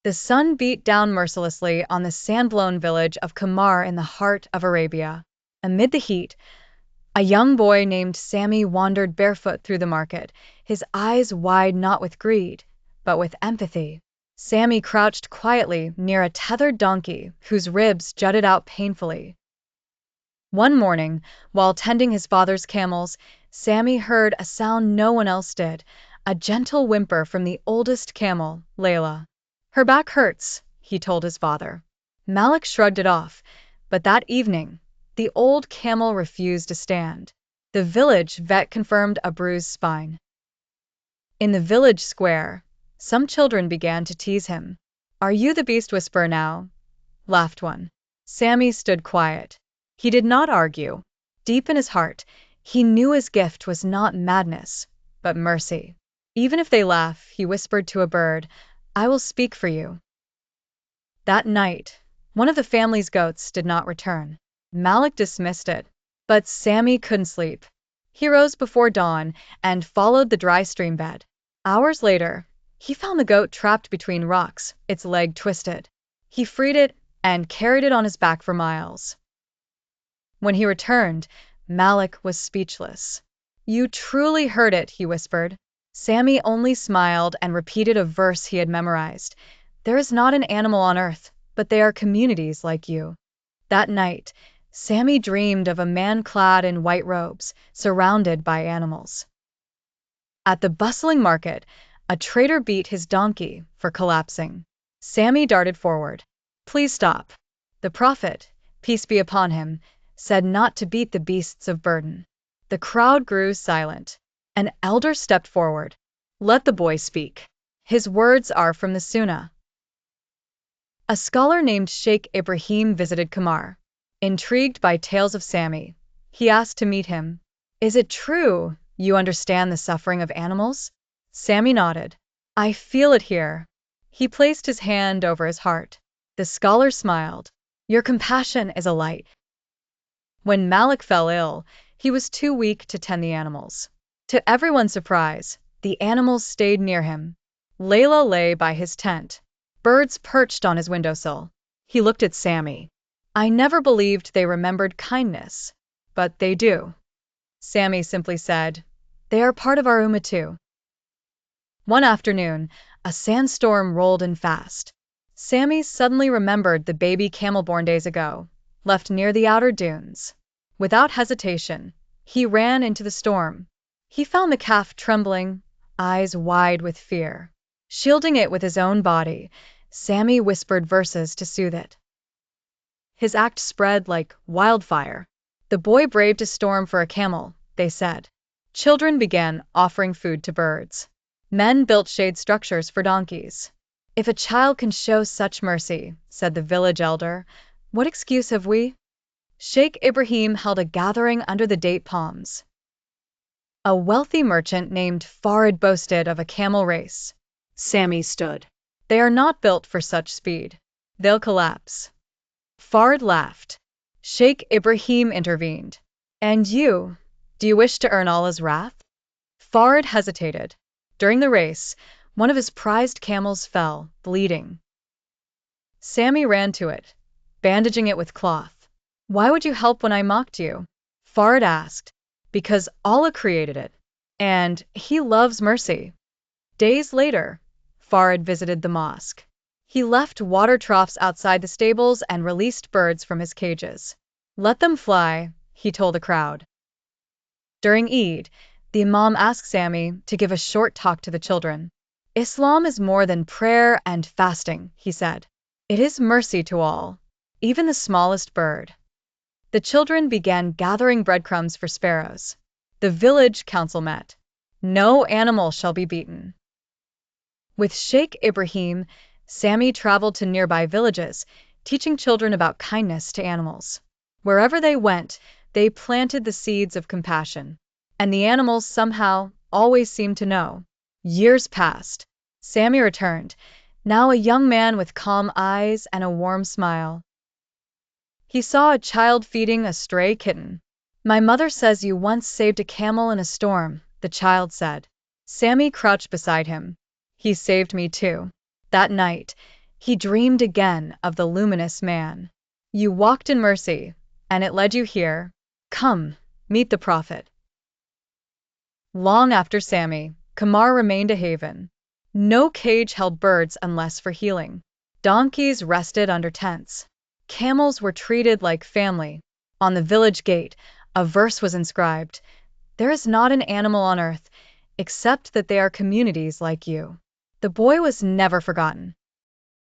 The sun beat down mercilessly on the sand-blown village of Qamar in the heart of Arabia. Amid the heat, a young boy named Sami wandered barefoot through the market, his eyes wide not with greed, but with empathy. Sami crouched quietly near a tethered donkey whose ribs jutted out painfully. One morning, while tending his father's camels, Sami heard a sound no one else did, a gentle whimper from the oldest camel, Layla. "Her back hurts," he told his father. Malik shrugged it off, but that evening, the old camel refused to stand. The village vet confirmed a bruised spine. In the village square, some children began to tease him. "Are you the beast whisperer now?" laughed one. Sami stood quiet. He did not argue. Deep in his heart, he knew his gift was not madness, but mercy. "Even if they laugh," he whispered to a bird, "I will speak for you." That night, one of the family's goats did not return. Malik dismissed it, but Sami couldn't sleep. He rose before dawn and followed the dry stream bed. Hours later, he found the goat trapped between rocks, its leg twisted. He freed it and carried it on his back for miles. When he returned, Malik was speechless. "You truly heard it," he whispered. Sami only smiled and repeated a verse he had memorized. "There is not an animal on earth, but they are communities like you." That night, Sami dreamed of a man clad in white robes, surrounded by animals. At the bustling market, a trader beat his donkey for collapsing. Sami darted forward. "Please stop." The Prophet, peace be upon him, said not to beat the beasts of burden. The crowd grew silent. An elder stepped forward. "Let the boy speak. His words are from the Sunnah." A scholar named Sheikh Ibrahim visited Qamar. Intrigued by tales of Sami, he asked to meet him. "Is it true you understand the suffering of animals?" Sami nodded. "I feel it here." He placed his hand over his heart. The scholar smiled. "Your compassion is a light." When Malik fell ill, he was too weak to tend the animals. To everyone's surprise, the animals stayed near him. Layla lay by his tent. Birds perched on his windowsill. He looked at Sami. "I never believed they remembered kindness, but they do." Sami simply said, "They are part of our ummah too." One afternoon, a sandstorm rolled in fast. Sami suddenly remembered the baby camel born days ago, left near the outer dunes. Without hesitation, he ran into the storm. He found the calf trembling, eyes wide with fear. Shielding it with his own body, Sami whispered verses to soothe it. His act spread like wildfire. The boy braved a storm for a camel, they said. Children began offering food to birds. Men built shade structures for donkeys. "If a child can show such mercy," said the village elder, "what excuse have we?" Sheikh Ibrahim held a gathering under the date palms. A wealthy merchant named Farid boasted of a camel race. Sami stood. "They are not built for such speed. They'll collapse." Farid laughed. Sheikh Ibrahim intervened. "And you, do you wish to earn Allah's wrath?" Farid hesitated. During the race, one of his prized camels fell, bleeding. Sami ran to it, bandaging it with cloth. "Why would you help when I mocked you?" Farid asked. "Because Allah created it, and He loves mercy." Days later, Farid visited the mosque. He left water troughs outside the stables and released birds from his cages. "Let them fly," he told the crowd. During Eid, the Imam asked Sami to give a short talk to the children. "Islam is more than prayer and fasting," he said. "It is mercy to all, even the smallest bird." The children began gathering breadcrumbs for sparrows. The village council met. "No animal shall be beaten." With Sheikh Ibrahim, Sami traveled to nearby villages, teaching children about kindness to animals. Wherever they went, they planted the seeds of compassion. And the animals somehow always seemed to know. Years passed. Sami returned, now a young man with calm eyes and a warm smile. He saw a child feeding a stray kitten. "My mother says you once saved a camel in a storm," the child said. Sami crouched beside him. "He saved me too." That night, He dreamed again of the luminous man. You walked in mercy, and it led you here. Come, meet the prophet. Long after Sami, Qamar remained a haven. No cage held birds unless for healing. Donkeys rested under tents. Camels were treated like family. On the village gate, a verse was inscribed: "There is not an animal on earth, except that they are communities like you." The boy was never forgotten.